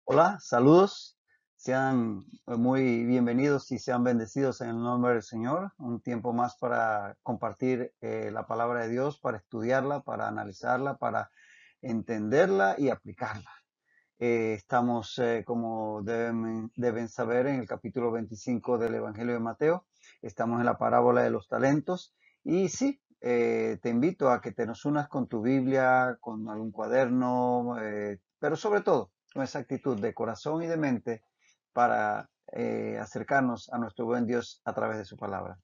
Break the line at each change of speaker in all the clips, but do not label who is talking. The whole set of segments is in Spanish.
Hola, saludos. Sean muy bienvenidos y sean bendecidos en el nombre del Señor. Un tiempo más para compartir la palabra de Dios, para estudiarla, para analizarla, para entenderla y aplicarla. Estamos, como deben saber, en el capítulo 25 del Evangelio de Mateo. Estamos en la parábola de los talentos. Y sí, te invito a que te nos unas con tu Biblia, con algún cuaderno, pero sobre todo con esa actitud de corazón y de mente para acercarnos a nuestro buen Dios a través de su palabra.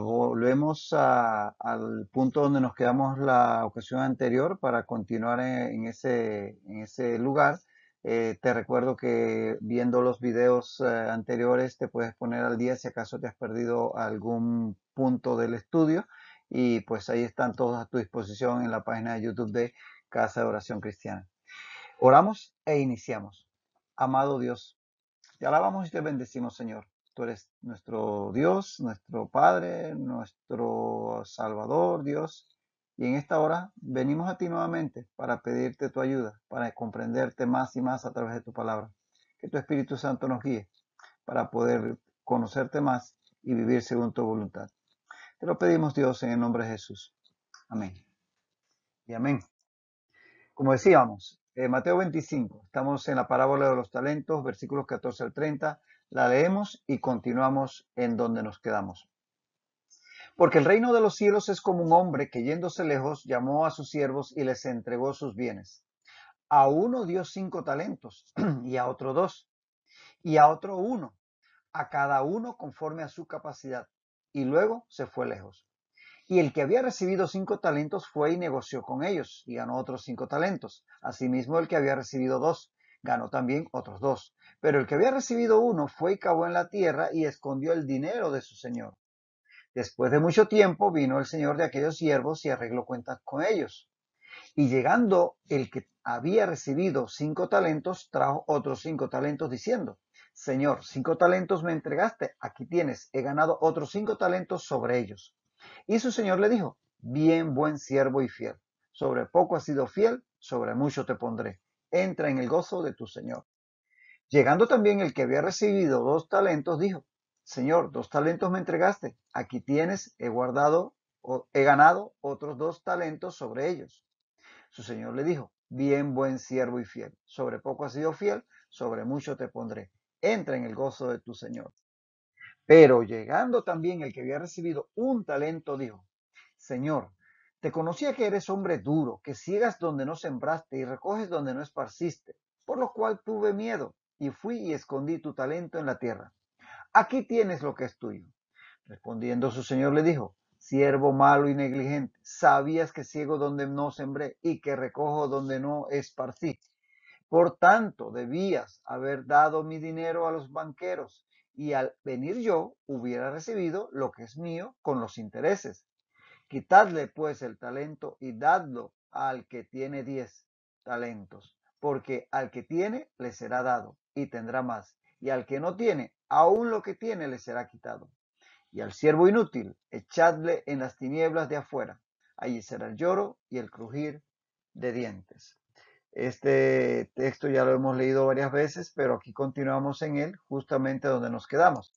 Volvemos al punto donde nos quedamos la ocasión anterior para continuar en ese lugar. Te recuerdo que viendo los videos anteriores te puedes poner al día si acaso te has perdido algún punto del estudio, y pues ahí están todos a tu disposición en la página de YouTube de Casa de Oración Cristiana. Oramos e iniciamos. Amado Dios, te alabamos y te bendecimos, Señor. Tú eres nuestro Dios, nuestro Padre, nuestro Salvador, Dios. Y en esta hora venimos a ti nuevamente para pedirte tu ayuda, para comprenderte más y más a través de tu palabra. Que tu Espíritu Santo nos guíe para poder conocerte más y vivir según tu voluntad. Te lo pedimos, Dios, en el nombre de Jesús. Amén. Y amén. Como decíamos, Mateo 25, estamos en la parábola de los talentos, versículos 14 al 30, la leemos y continuamos en donde nos quedamos. Porque el reino de los cielos es como un hombre que, yéndose lejos, llamó a sus siervos y les entregó sus bienes. A uno dio 5 talentos, y a otro 2, y a otro 1, a cada uno conforme a su capacidad, y luego se fue lejos. Y el que había recibido 5 talentos fue y negoció con ellos, y ganó otros 5 talentos. Asimismo, el que había recibido 2, ganó también otros 2. Pero el que había recibido 1 fue y cavó en la tierra y escondió el dinero de su señor. Después de mucho tiempo vino el señor de aquellos siervos y arregló cuentas con ellos. Y llegando el que había recibido 5 talentos, trajo otros 5 talentos, diciendo: Señor, 5 talentos me entregaste, aquí tienes, he ganado otros 5 talentos sobre ellos. Y su señor le dijo: Bien, buen siervo y fiel. Sobre poco has sido fiel, sobre mucho te pondré. Entra en el gozo de tu señor. Llegando también el que había recibido 2 talentos, dijo: Señor, 2 talentos me entregaste, aquí tienes, he ganado otros 2 talentos sobre ellos. Su señor le dijo: Bien, buen siervo y fiel. Sobre poco has sido fiel, sobre mucho te pondré. Entra en el gozo de tu señor. Pero llegando también el que había recibido 1 talento, dijo: Señor, te conocía que eres hombre duro, que ciegas donde no sembraste y recoges donde no esparciste, por lo cual tuve miedo y fui y escondí tu talento en la tierra. Aquí tienes lo que es tuyo. Respondiendo su señor le dijo: Siervo malo y negligente, sabías que ciego donde no sembré y que recojo donde no esparcí. Por tanto, debías haber dado mi dinero a los banqueros, y al venir yo hubiera recibido lo que es mío con los intereses. Quitadle pues el talento y dadlo al que tiene 10 talentos, porque al que tiene le será dado y tendrá más, y al que no tiene, aún lo que tiene le será quitado. Y al siervo inútil, echadle en las tinieblas de afuera. Allí será el lloro y el crujir de dientes. Este texto ya lo hemos leído varias veces, pero aquí continuamos en él, justamente donde nos quedamos.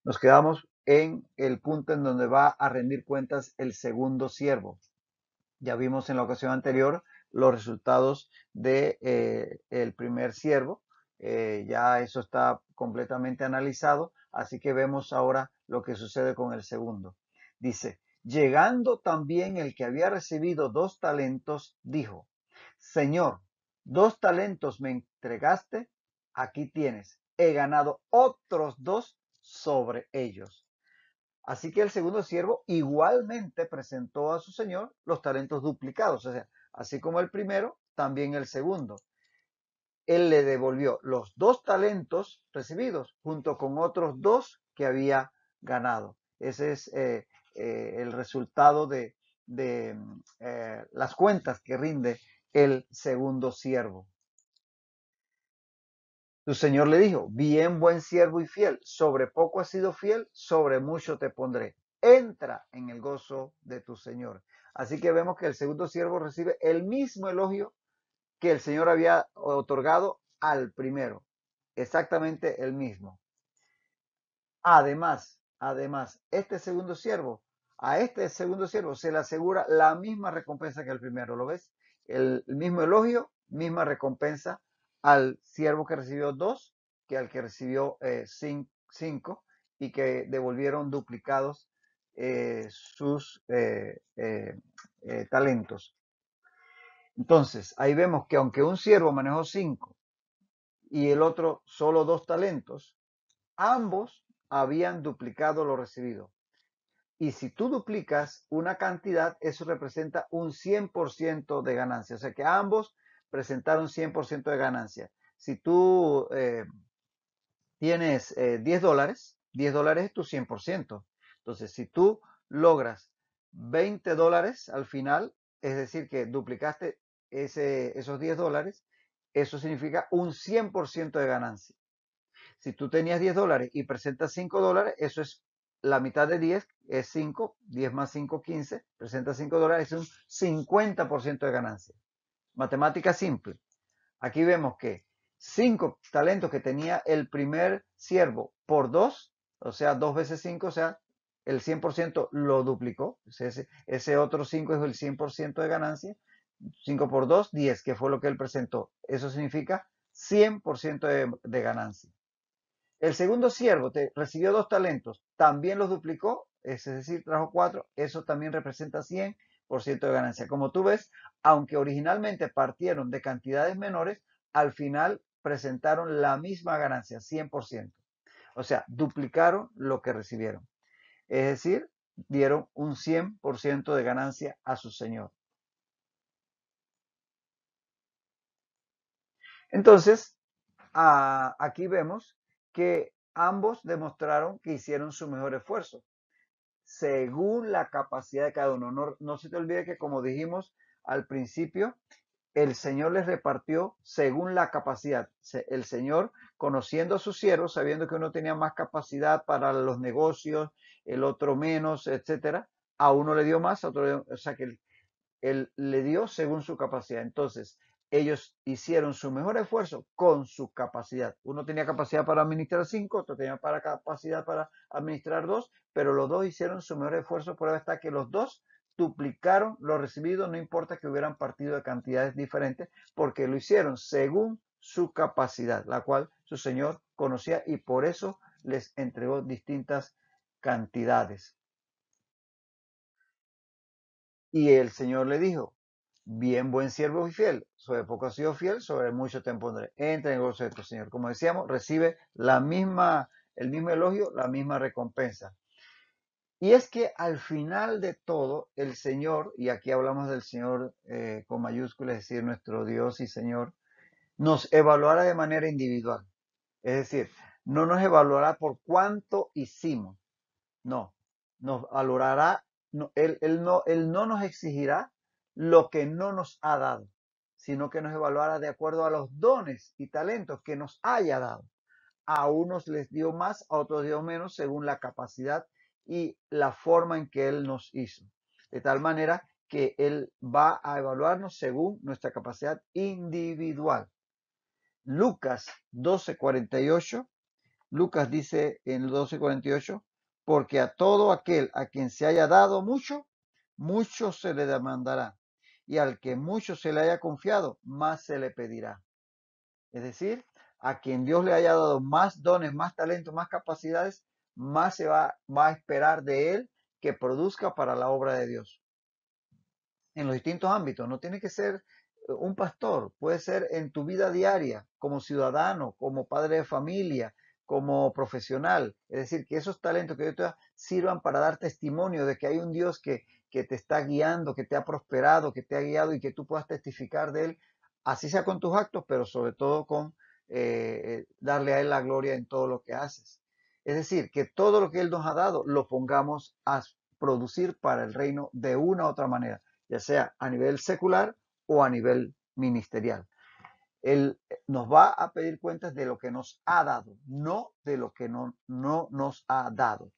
Nos quedamos en el punto en donde va a rendir cuentas el segundo siervo. Ya vimos en la ocasión anterior los resultados de el primer siervo. Ya eso está completamente analizado, así que vemos ahora lo que sucede con el segundo. Dice: llegando también el que había recibido 2 talentos, dijo: Señor, 2 talentos me entregaste, aquí tienes, he ganado otros 2 sobre ellos. Así que el segundo siervo igualmente presentó a su señor los talentos duplicados, o sea, así como el primero, también el segundo. Él le devolvió los 2 talentos recibidos junto con otros 2 que había ganado. Ese es el resultado de las cuentas que rinde el segundo siervo. Su señor le dijo: Bien, buen siervo y fiel, sobre poco has sido fiel, sobre mucho te pondré. entra en el gozo de tu Señor. Así que vemos que el segundo siervo recibe el mismo elogio que el Señor había otorgado al primero. Exactamente el mismo. Además, a este segundo siervo se le asegura la misma recompensa que al primero. ¿Lo ves? El mismo elogio, misma recompensa al siervo que recibió 2 que al que recibió 5 y que devolvieron duplicados sus talentos. Entonces, ahí vemos que aunque un siervo manejó 5 y el otro solo 2 talentos, ambos habían duplicado lo recibido. Y si tú duplicas una cantidad, eso representa un 100% de ganancia. O sea que ambos presentaron 100% de ganancia. Si tú tienes $10, $10 es tu 100%. Entonces, si tú logras $20 al final, es decir, que duplicaste esos $10, eso significa un 100% de ganancia. Si tú tenías $10 y presentas $5, eso es la mitad de 10, es 5, 10 más 5, 15, presentas $5, es un 50% de ganancia. Matemática simple. Aquí vemos que 5 talentos que tenía el primer siervo por 2, o sea, 2 veces 5, o sea, el 100% lo duplicó. Ese otro 5 es el 100% de ganancia. 5 por 2, 10, que fue lo que él presentó. Eso significa 100% de ganancia. El segundo siervo recibió 2 talentos, también los duplicó, es decir, trajo 4, eso también representa 100% de ganancia. Como tú ves, aunque originalmente partieron de cantidades menores, al final presentaron la misma ganancia, 100%. O sea, duplicaron lo que recibieron. Es decir, dieron un 100% de ganancia a su señor. Entonces, aquí vemos que ambos demostraron que hicieron su mejor esfuerzo, según la capacidad de cada uno. No se te olvide que, como dijimos al principio, el Señor les repartió según la capacidad. El Señor, conociendo a sus siervos, sabiendo que uno tenía más capacidad para los negocios, el otro menos, etcétera, a uno le dio más, a otro o sea que él le dio según su capacidad. Entonces, ellos hicieron su mejor esfuerzo con su capacidad. Uno tenía capacidad para administrar 5, otro tenía capacidad para administrar 2, pero los dos hicieron su mejor esfuerzo. Prueba está que los dos duplicaron lo recibido, no importa que hubieran partido de cantidades diferentes, porque lo hicieron según su capacidad, la cual su Señor conocía y por eso les entregó distintas cantidades. Y el Señor le dijo, bien, buen siervo y fiel, sobre poco has sido fiel, sobre mucho te pondré. Entra en el gozo de tu Señor. Como decíamos, recibe el mismo elogio, la misma recompensa. Y es que al final de todo, el Señor, y aquí hablamos del Señor con mayúsculas, es decir, nuestro Dios y Señor, nos evaluará de manera individual. Es decir, no nos evaluará por cuánto hicimos, no, nos valorará, no, él no nos exigirá lo que no nos ha dado, sino que nos evaluará de acuerdo a los dones y talentos que nos haya dado. A unos les dio más, a otros dio menos, según la capacidad y la forma en que Él nos hizo. De tal manera que Él va a evaluarnos según nuestra capacidad individual. Lucas 12:48 Lucas dice en el 12:48, porque a todo aquel a quien se haya dado mucho, mucho se le demandará, y al que mucho se le haya confiado, más se le pedirá. Es decir, a quien Dios le haya dado más dones, más talentos, más capacidades, más va a esperar de él que produzca para la obra de Dios en los distintos ámbitos. No tiene que ser un pastor, puede ser en tu vida diaria, como ciudadano, como padre de familia, como profesional. Es decir, que esos talentos que Dios te da sirvan para dar testimonio de que hay un Dios que te está guiando, que te ha prosperado, que te ha guiado y que tú puedas testificar de Él, así sea con tus actos, pero sobre todo con darle a Él la gloria en todo lo que haces. Es decir, que todo lo que Él nos ha dado lo pongamos a producir para el reino de una u otra manera, ya sea a nivel secular o a nivel ministerial. Él nos va a pedir cuentas de lo que nos ha dado, no de lo que no nos ha dado.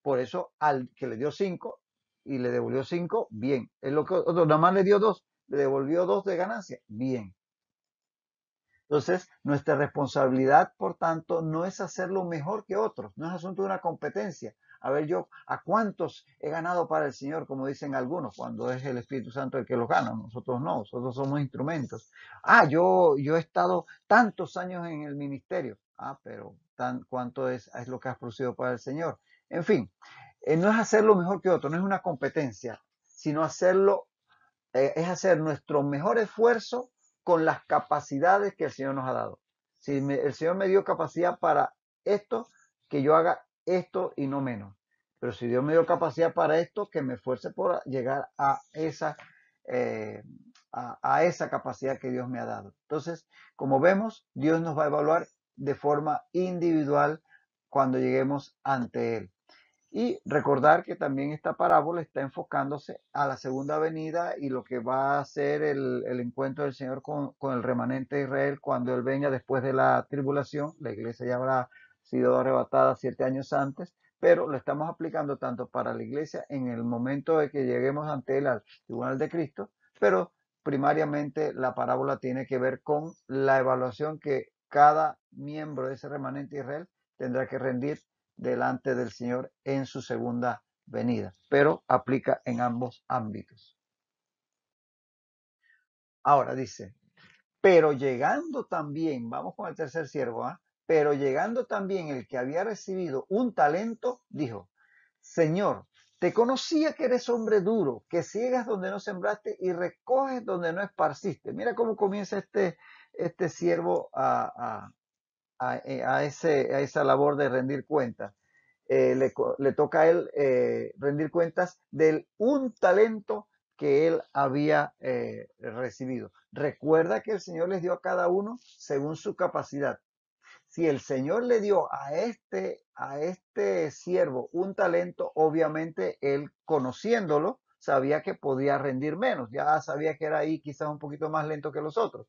Por eso al que le dio 5 y le devolvió 5, bien. Es lo que otro nada más le dio 2, le devolvió 2 de ganancia, bien. Entonces, nuestra responsabilidad, por tanto, no es hacerlo mejor que otros, no es asunto de una competencia. A ver, yo, ¿a cuántos he ganado para el Señor? Como dicen algunos, cuando es el Espíritu Santo el que los gana, nosotros no, nosotros somos instrumentos. Yo he estado tantos años en el ministerio. Pero ¿cuánto es lo que has producido para el Señor? En fin, no es hacerlo mejor que otro, no es una competencia, sino es hacer nuestro mejor esfuerzo con las capacidades que el Señor nos ha dado. Si el Señor me dio capacidad para esto, que yo haga esto y no menos. Pero si Dios me dio capacidad para esto, que me esfuerce por llegar eh, a esa capacidad que Dios me ha dado. Entonces, como vemos, Dios nos va a evaluar de forma individual cuando lleguemos ante Él. Y recordar que también esta parábola está enfocándose a la segunda venida y lo que va a ser el encuentro del Señor con el remanente de Israel cuando Él venga después de la tribulación. La iglesia ya habrá sido arrebatada 7 años antes, pero lo estamos aplicando tanto para la iglesia en el momento de que lleguemos ante Él al tribunal de Cristo, pero primariamente la parábola tiene que ver con la evaluación que cada miembro de ese remanente de Israel tendrá que rendir delante del Señor en su segunda venida, pero aplica en ambos ámbitos. Ahora dice, pero llegando también, vamos con el tercer siervo, pero llegando también el que había recibido un talento, dijo, Señor, te conocía que eres hombre duro, que ciegas donde no sembraste y recoges donde no esparciste. Mira cómo comienza este siervo a esa labor de rendir cuentas. Le toca a él rendir cuentas del un talento que él había recibido. Recuerda que el Señor les dio a cada uno según su capacidad. Si el Señor le dio a este siervo un talento, obviamente él conociéndolo sabía que podía rendir menos, ya sabía que era ahí quizás un poquito más lento que los otros.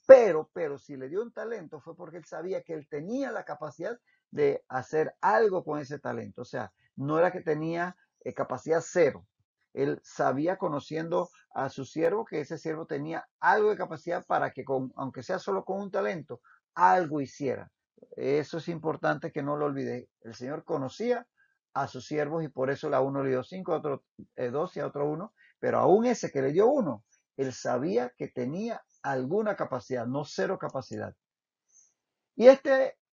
Pero si le dio un talento fue porque él sabía que él tenía la capacidad de hacer algo con ese talento. O sea, no era que tenía capacidad cero. Él sabía, conociendo a su siervo, que ese siervo tenía algo de capacidad para que, aunque sea solo con un talento, algo hiciera. Eso es importante que no lo olvide. El Señor conocía a sus siervos y por eso a uno le dio 5, a otro 2 y a otro 1, pero aún ese que le dio 1, él sabía que tenía alguna capacidad, no cero capacidad. Y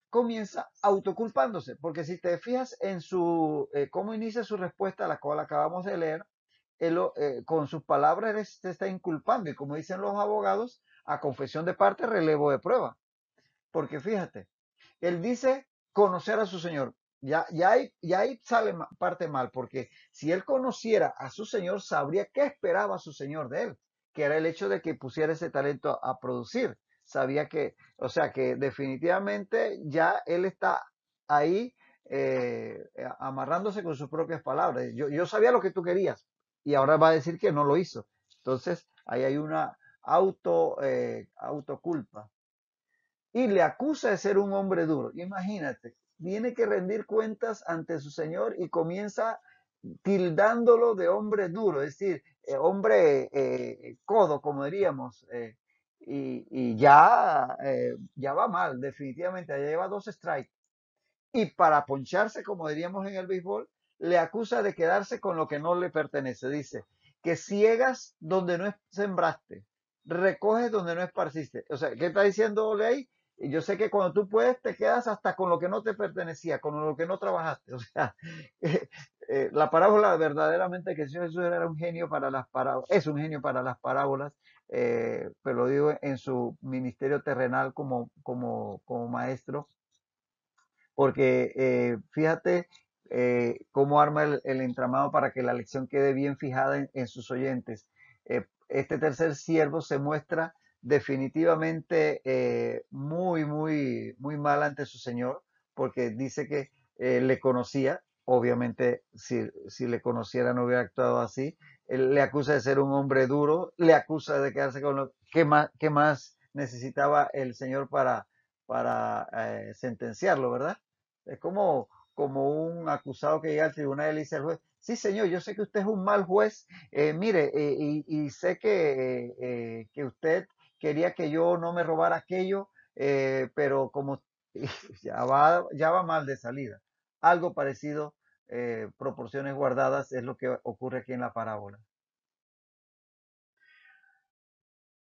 comienza autoculpándose, porque si te fijas en cómo inicia su respuesta, la cual acabamos de leer, él, con sus palabras él se está inculpando y como dicen los abogados, a confesión de parte, relevo de prueba. Porque fíjate, él dice conocer a su Señor. Ya ahí sale parte mal, porque si él conociera a su Señor, sabría qué esperaba su Señor de él, que era el hecho de que pusiera ese talento a producir. Sabía que, o sea, que definitivamente ya él está ahí amarrándose con sus propias palabras. Yo sabía lo que tú querías y ahora va a decir que no lo hizo. Entonces, ahí hay una autoculpa y le acusa de ser un hombre duro. Imagínate, tiene que rendir cuentas ante su Señor y comienza tildándolo de hombre duro, es decir, hombre codo, como diríamos, y ya va mal, definitivamente, ya lleva 2 strikes. Y para poncharse, como diríamos en el béisbol, le acusa de quedarse con lo que no le pertenece. Dice que ciegas donde no sembraste, recoges donde no esparciste. O sea, ¿qué está diciendo Ley? Y yo sé que cuando tú puedes, te quedas hasta con lo que no te pertenecía, con lo que no trabajaste. O sea, la parábola verdaderamente que Jesús era un genio para las parábolas, es un genio para las parábolas, pero lo digo en su ministerio terrenal como maestro, porque fíjate cómo arma el entramado para que la lección quede bien fijada en sus oyentes. Este tercer siervo se muestra definitivamente muy, muy, muy mal ante su señor, porque dice que le conocía, obviamente si le conociera no hubiera actuado así. Él le acusa de ser un hombre duro, le acusa de quedarse con lo qué más necesitaba el señor para sentenciarlo, ¿verdad? Es como como un acusado que llega al tribunal y le dice al juez, sí señor, yo sé que usted es un mal juez, mire, y sé que usted quería que yo no me robara aquello, pero como ya va mal de salida. Algo parecido, proporciones guardadas, es lo que ocurre aquí en la parábola.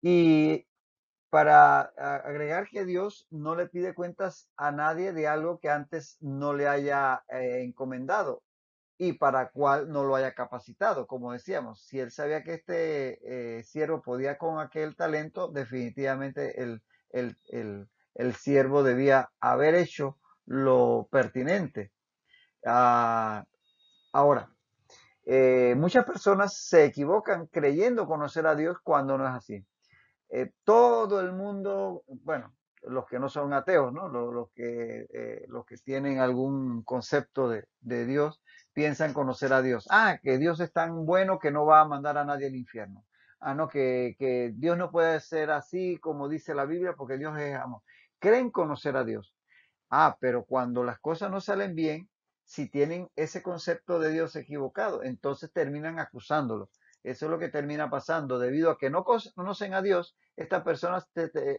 Y para agregar que Dios no le pide cuentas a nadie de algo que antes no le haya encomendado y para cual no lo haya capacitado. Como decíamos, si él sabía que este siervo podía con aquel talento, definitivamente el siervo debía haber hecho lo pertinente. Ah, ahora, muchas personas se equivocan creyendo conocer a Dios cuando no es así. Todo el mundo, bueno, los que no son ateos, ¿no? Los que tienen algún concepto de Dios, piensan conocer a Dios. Ah, que Dios es tan bueno que no va a mandar a nadie al infierno. Ah, no, que Dios no puede ser así como dice la Biblia porque Dios es amor. Creen conocer a Dios. Ah, pero cuando las cosas no salen bien, si tienen ese concepto de Dios equivocado, entonces terminan acusándolo. Eso es lo que termina pasando. Debido a que no conocen a Dios, estas personas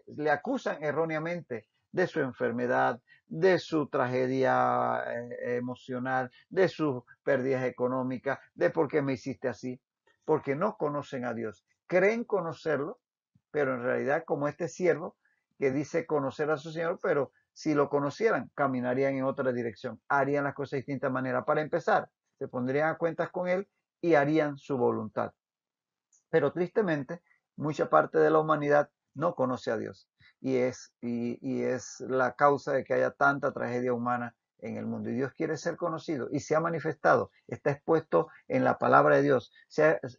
le acusan erróneamente de su enfermedad, de su tragedia emocional, de sus pérdidas económicas, de por qué me hiciste así. Porque no conocen a Dios. Creen conocerlo, pero en realidad como este siervo que dice conocer a su Señor, pero si lo conocieran, caminarían en otra dirección, harían las cosas de distinta manera. Para empezar, se pondrían a cuentas con Él y harían su voluntad. Pero tristemente, mucha parte de la humanidad no conoce a Dios y es la causa de que haya tanta tragedia humana en el mundo. Y Dios quiere ser conocido y se ha manifestado, está expuesto en la palabra de Dios.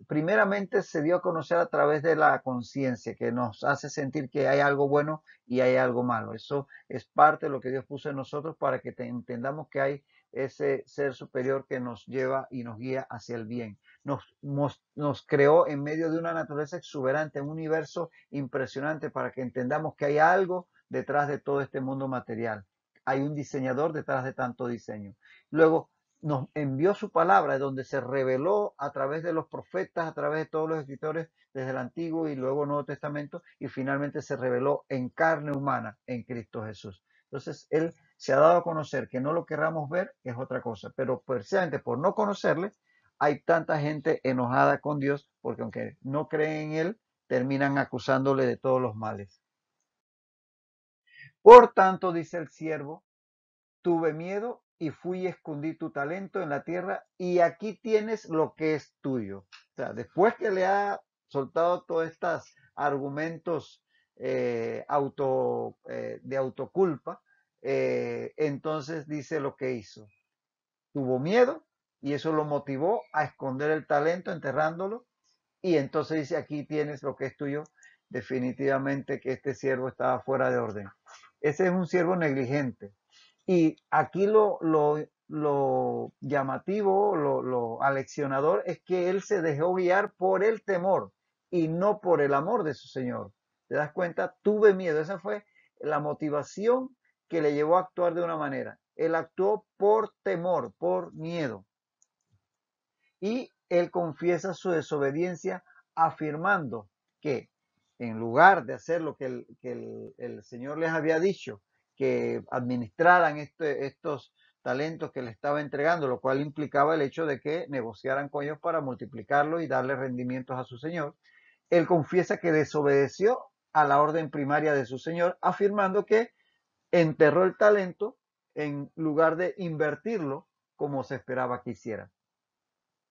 Primeramente se dio a conocer a través de la conciencia, que nos hace sentir que hay algo bueno y hay algo malo. Eso es parte de lo que Dios puso en nosotros para que entendamos que hay ese ser superior que nos lleva y nos guía hacia el bien. Nos creó en medio de una naturaleza exuberante, un universo impresionante para que entendamos que hay algo detrás de todo este mundo material. Hay un diseñador detrás de tanto diseño. Luego nos envió su palabra, donde se reveló a través de los profetas, a través de todos los escritores desde el Antiguo y luego Nuevo Testamento, y finalmente se reveló en carne humana en Cristo Jesús. Entonces, Él se ha dado a conocer. Que no lo querramos ver es otra cosa, pero precisamente por no conocerle, hay tanta gente enojada con Dios porque aunque no creen en Él, terminan acusándole de todos los males. Por tanto, dice el siervo, tuve miedo y fui y escondí tu talento en la tierra y aquí tienes lo que es tuyo. O sea, después que le ha soltado todos estos argumentos de autoculpa, entonces dice lo que hizo. Tuvo miedo y eso lo motivó a esconder el talento, enterrándolo. Y entonces dice, aquí tienes lo que es tuyo. Definitivamente que este siervo estaba fuera de orden. Ese es un siervo negligente. Y aquí lo llamativo, lo aleccionador es que él se dejó guiar por el temor y no por el amor de su Señor. ¿Te das cuenta? Tuve miedo. Esa fue la motivación que le llevó a actuar de una manera. Él actuó por temor, por miedo. Y él confiesa su desobediencia afirmando que en lugar de hacer lo que el Señor les había dicho, que administraran estos talentos que le estaba entregando, lo cual implicaba el hecho de que negociaran con ellos para multiplicarlo y darle rendimientos a su Señor, él confiesa que desobedeció a la orden primaria de su Señor, afirmando que enterró el talento en lugar de invertirlo como se esperaba que hiciera.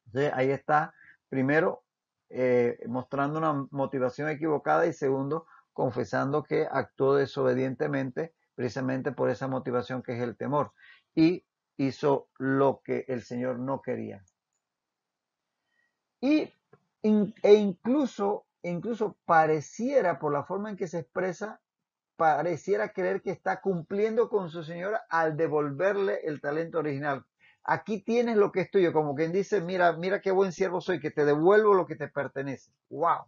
Entonces, ahí está, primero, mostrando una motivación equivocada y segundo, confesando que actuó desobedientemente precisamente por esa motivación que es el temor y hizo lo que el Señor no quería. Y, incluso pareciera, por la forma en que se expresa, pareciera creer que está cumpliendo con su señora al devolverle el talento original. Aquí tienes lo que es tuyo, como quien dice, mira, mira qué buen siervo soy, que te devuelvo lo que te pertenece. ¡Wow!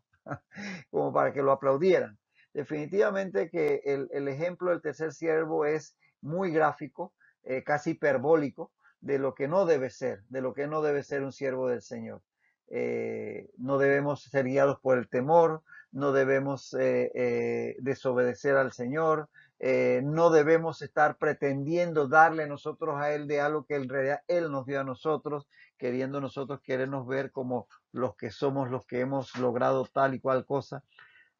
Como para que lo aplaudieran. Definitivamente que el ejemplo del tercer siervo es muy gráfico. casi hiperbólico de lo que no debe ser, de lo que no debe ser un siervo del Señor. No debemos ser guiados por el temor, no debemos desobedecer al Señor, no debemos estar pretendiendo darle nosotros a Él de algo que en realidad Él nos dio a nosotros, queriendo nosotros querernos ver como los que somos, los que hemos logrado tal y cual cosa.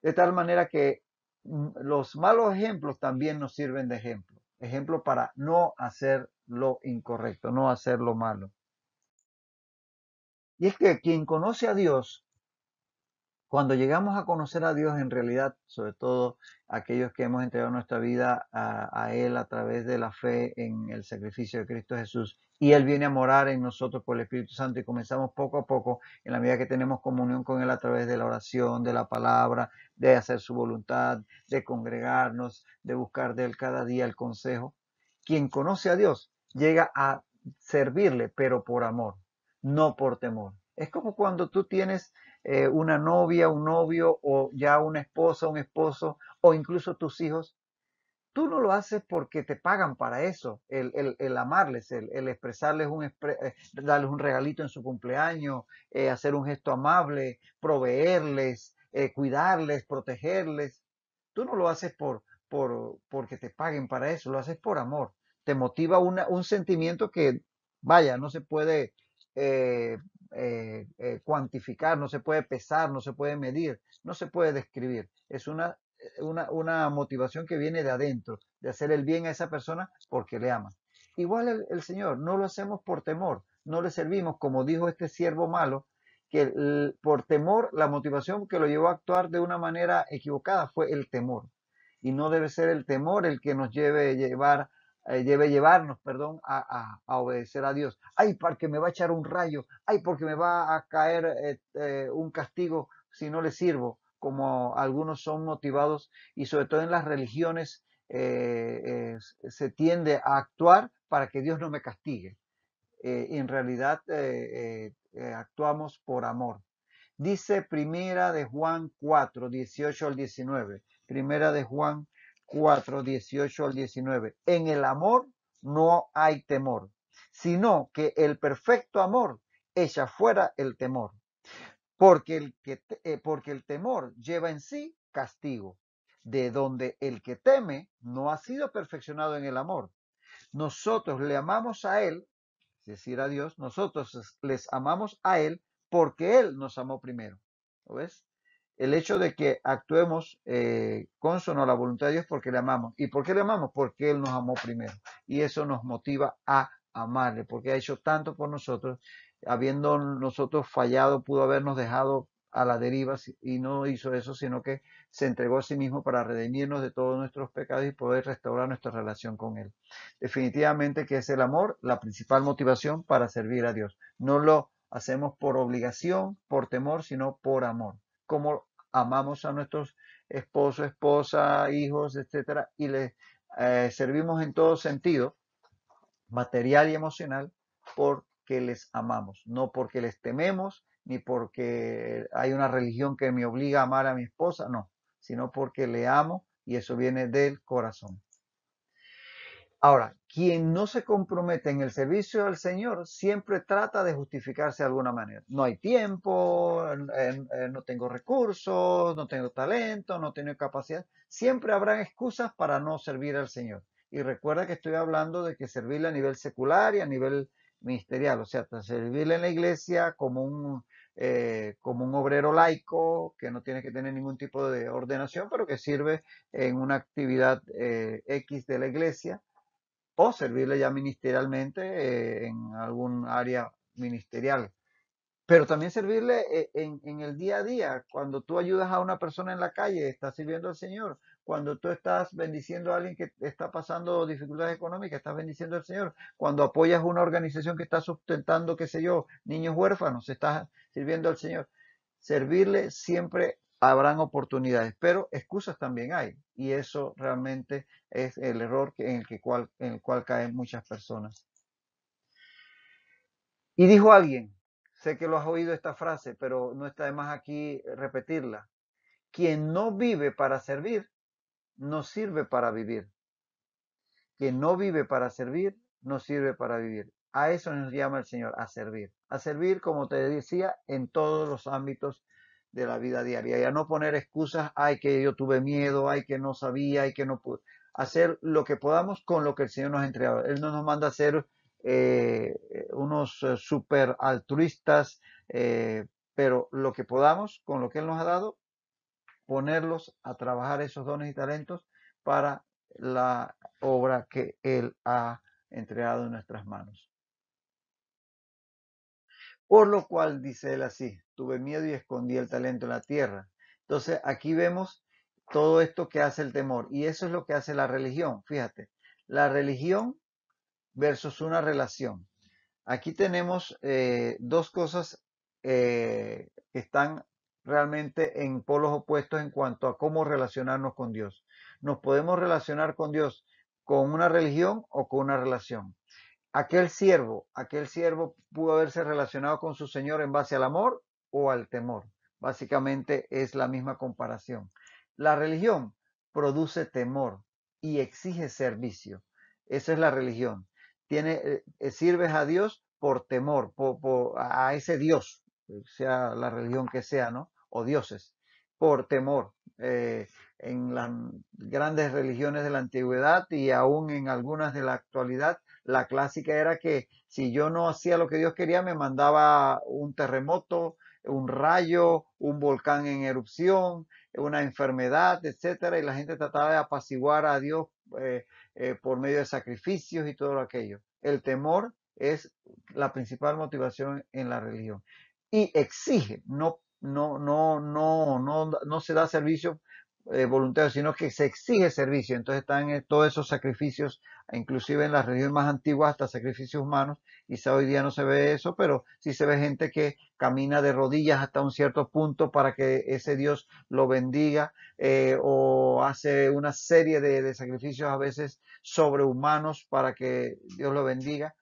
De tal manera que los malos ejemplos también nos sirven de ejemplo. Ejemplo para no hacer lo incorrecto, no hacer lo malo. Y es que quien conoce a Dios, cuando llegamos a conocer a Dios en realidad, sobre todo aquellos que hemos entregado nuestra vida a Él a través de la fe en el sacrificio de Cristo Jesús, y Él viene a morar en nosotros por el Espíritu Santo y comenzamos poco a poco, en la medida que tenemos comunión con Él a través de la oración, de la palabra, de hacer su voluntad, de congregarnos, de buscar de Él cada día el consejo. Quien conoce a Dios llega a servirle, pero por amor, no por temor. Es como cuando tú tienes una novia, un novio o ya una esposa, un esposo o incluso tus hijos, tú no lo haces porque te pagan para eso, el amarles, el expresarles darles un regalito en su cumpleaños, hacer un gesto amable, proveerles, cuidarles, protegerles. Tú no lo haces porque te paguen para eso, lo haces por amor. Te motiva un sentimiento que, vaya, no se puede eh, cuantificar, no se puede pesar, no se puede medir, no se puede describir. Es una motivación que viene de adentro, de hacer el bien a esa persona porque le ama. Igual el Señor, no lo hacemos por temor, no le servimos, como dijo este siervo malo, que por temor, la motivación que lo llevó a actuar de una manera equivocada fue el temor. Y no debe ser el temor el que nos llevarnos, perdón, a obedecer a Dios. Ay, porque me va a echar un rayo, ay, porque me va a caer un castigo si no le sirvo, como algunos son motivados y sobre todo en las religiones se tiende a actuar para que Dios no me castigue. Y en realidad actuamos por amor. Dice Primera de Juan 4, 18 al 19. Primera de Juan 4, 18 al 19. En el amor no hay temor, sino que el perfecto amor echa fuera el temor, porque el temor lleva en sí castigo, de donde el que teme no ha sido perfeccionado en el amor. Nosotros le amamos a Él, es decir, a Dios, nosotros les amamos a Él porque Él nos amó primero. ¿Lo ves? El hecho de que actuemos consono a la voluntad de Dios porque le amamos. ¿Y por qué le amamos? Porque Él nos amó primero. Y eso nos motiva a amarle, porque ha hecho tanto por nosotros. Habiendo nosotros fallado, pudo habernos dejado a la deriva y no hizo eso, sino que se entregó a sí mismo para redimirnos de todos nuestros pecados y poder restaurar nuestra relación con Él. Definitivamente que es el amor la principal motivación para servir a Dios. No lo hacemos por obligación, por temor, sino por amor. Como amamos a nuestros esposos, esposas, hijos, etcétera, y les servimos en todo sentido, material y emocional, porque les amamos, no porque les tememos, ni porque hay una religión que me obliga a amar a mi esposa, no, sino porque le amo y eso viene del corazón. Ahora, quien no se compromete en el servicio al Señor siempre trata de justificarse de alguna manera. No hay tiempo, no tengo recursos, no tengo talento, no tengo capacidad. Siempre habrán excusas para no servir al Señor. Y recuerda que estoy hablando de que servirle a nivel secular y a nivel ministerial, o sea, servirle en la iglesia como un obrero laico que no tiene que tener ningún tipo de ordenación, pero que sirve en una actividad X de la iglesia o servirle ya ministerialmente en algún área ministerial. Pero también servirle en el día a día, cuando tú ayudas a una persona en la calle, estás sirviendo al Señor. Cuando tú estás bendiciendo a alguien que está pasando dificultades económicas, estás bendiciendo al Señor. Cuando apoyas una organización que está sustentando, qué sé yo, niños huérfanos, estás sirviendo al Señor. Servirle siempre habrán oportunidades, pero excusas también hay. Y eso realmente es el error en el cual caen muchas personas. Y dijo alguien, sé que lo has oído esta frase, pero no está de más aquí repetirla. Quien no vive para servir, no sirve para vivir. Quien no vive para servir, no sirve para vivir. A eso nos llama el Señor, a servir, como te decía, en todos los ámbitos de la vida diaria, y a no poner excusas, ay que yo tuve miedo, ay que no sabía, ay que no pude. Hacer lo que podamos con lo que el Señor nos ha entregado. Él no nos manda a ser unos super altruistas, pero lo que podamos con lo que Él nos ha dado, ponerlos a trabajar esos dones y talentos para la obra que Él ha entregado en nuestras manos. Por lo cual, dice él así, tuve miedo y escondí el talento en la tierra. Entonces, aquí vemos todo esto que hace el temor. Y eso es lo que hace la religión. Fíjate, la religión versus una relación. Aquí tenemos dos cosas que están realmente en polos opuestos en cuanto a cómo relacionarnos con Dios. Nos podemos relacionar con Dios con una religión o con una relación. Aquel siervo pudo haberse relacionado con su Señor en base al amor o al temor. Básicamente es la misma comparación. La religión produce temor y exige servicio. Esa es la religión. Sirves a Dios por temor, a ese Dios, sea la religión que sea, ¿no? O dioses, por temor. En las grandes religiones de la antigüedad y aún en algunas de la actualidad, la clásica era que si yo no hacía lo que Dios quería, me mandaba un terremoto, un rayo, un volcán en erupción, una enfermedad, etcétera, y la gente trataba de apaciguar a Dios por medio de sacrificios y todo aquello. El temor es la principal motivación en la religión y exige, no se da servicio voluntario, sino que se exige servicio. Entonces están todos esos sacrificios, inclusive en las religiones más antiguas, hasta sacrificios humanos. Quizá hoy día no se ve eso, pero sí se ve gente que camina de rodillas hasta un cierto punto para que ese Dios lo bendiga, o hace una serie de sacrificios a veces sobrehumanos para que Dios lo bendiga.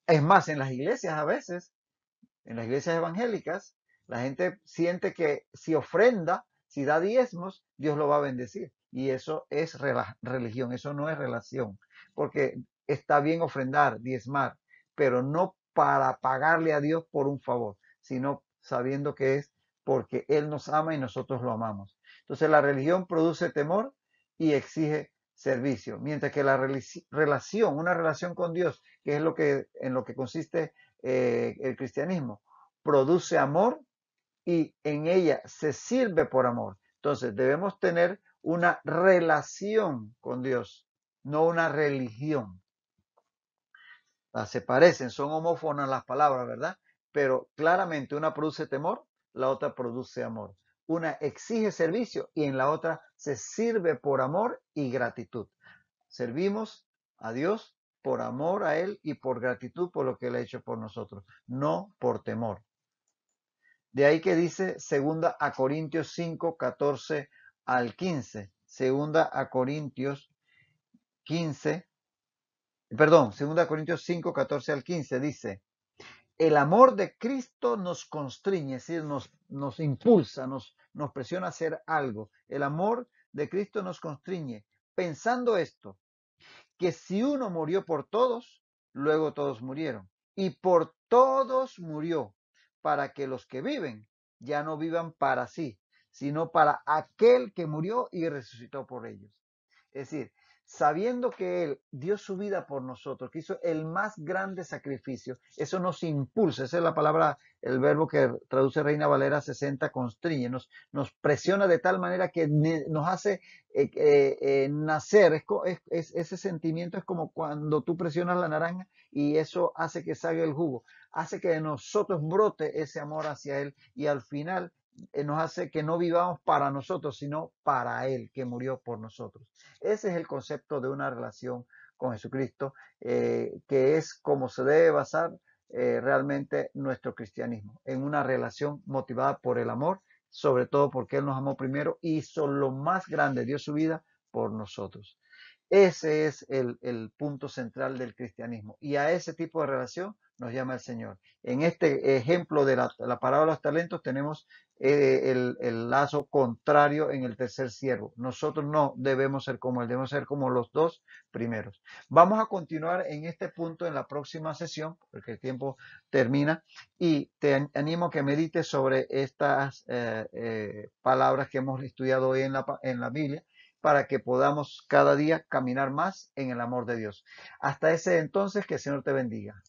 Es más, en las iglesias a veces, en las iglesias evangélicas, la gente siente que si ofrenda, si da diezmos, Dios lo va a bendecir. Y eso es religión, eso no es relación. Porque está bien ofrendar, diezmar, pero no para pagarle a Dios por un favor, sino sabiendo que es porque Él nos ama y nosotros lo amamos. Entonces la religión produce temor y exige servicio, mientras que la relación, una relación con Dios, que es en lo que consiste el cristianismo, produce amor y en ella se sirve por amor. Entonces debemos tener una relación con Dios, no una religión. Se parecen, son homófonas las palabras, ¿verdad? Pero claramente una produce temor, la otra produce amor. Una exige servicio y en la otra se sirve por amor y gratitud. Servimos a Dios por amor a Él y por gratitud por lo que Él ha hecho por nosotros, no por temor. De ahí que dice 2 Corintios 5, 14 al 15. 2 15, perdón, 2 Corintios 5, 14 al 15 dice, el amor de Cristo nos constriñe, es decir, nos impulsa, nos presiona a hacer algo. El amor de Cristo nos constriñe. Pensando esto, que si uno murió por todos, luego todos murieron. Y por todos murió, para que los que viven ya no vivan para sí, sino para aquel que murió y resucitó por ellos. Es decir, sabiendo que Él dio su vida por nosotros, que hizo el más grande sacrificio, eso nos impulsa, esa es la palabra, el verbo que traduce Reina Valera 60, constriñe, nos presiona de tal manera que nos hace nacer, ese sentimiento es como cuando tú presionas la naranja y eso hace que salga el jugo, hace que de nosotros brote ese amor hacia Él y al final nos hace que no vivamos para nosotros, sino para Él que murió por nosotros. Ese es el concepto de una relación con Jesucristo, que es como se debe basar realmente nuestro cristianismo, en una relación motivada por el amor, sobre todo porque Él nos amó primero y hizo lo más grande, dio su vida por nosotros. Ese es el punto central del cristianismo y a ese tipo de relación nos llama el Señor. En este ejemplo de la parábola de los talentos tenemos el lazo contrario en el tercer siervo. Nosotros no debemos ser como él, debemos ser como los dos primeros. Vamos a continuar en este punto en la próxima sesión, porque el tiempo termina, y te animo a que medites sobre estas palabras que hemos estudiado hoy en la Biblia, para que podamos cada día caminar más en el amor de Dios. Hasta ese entonces, que el Señor te bendiga.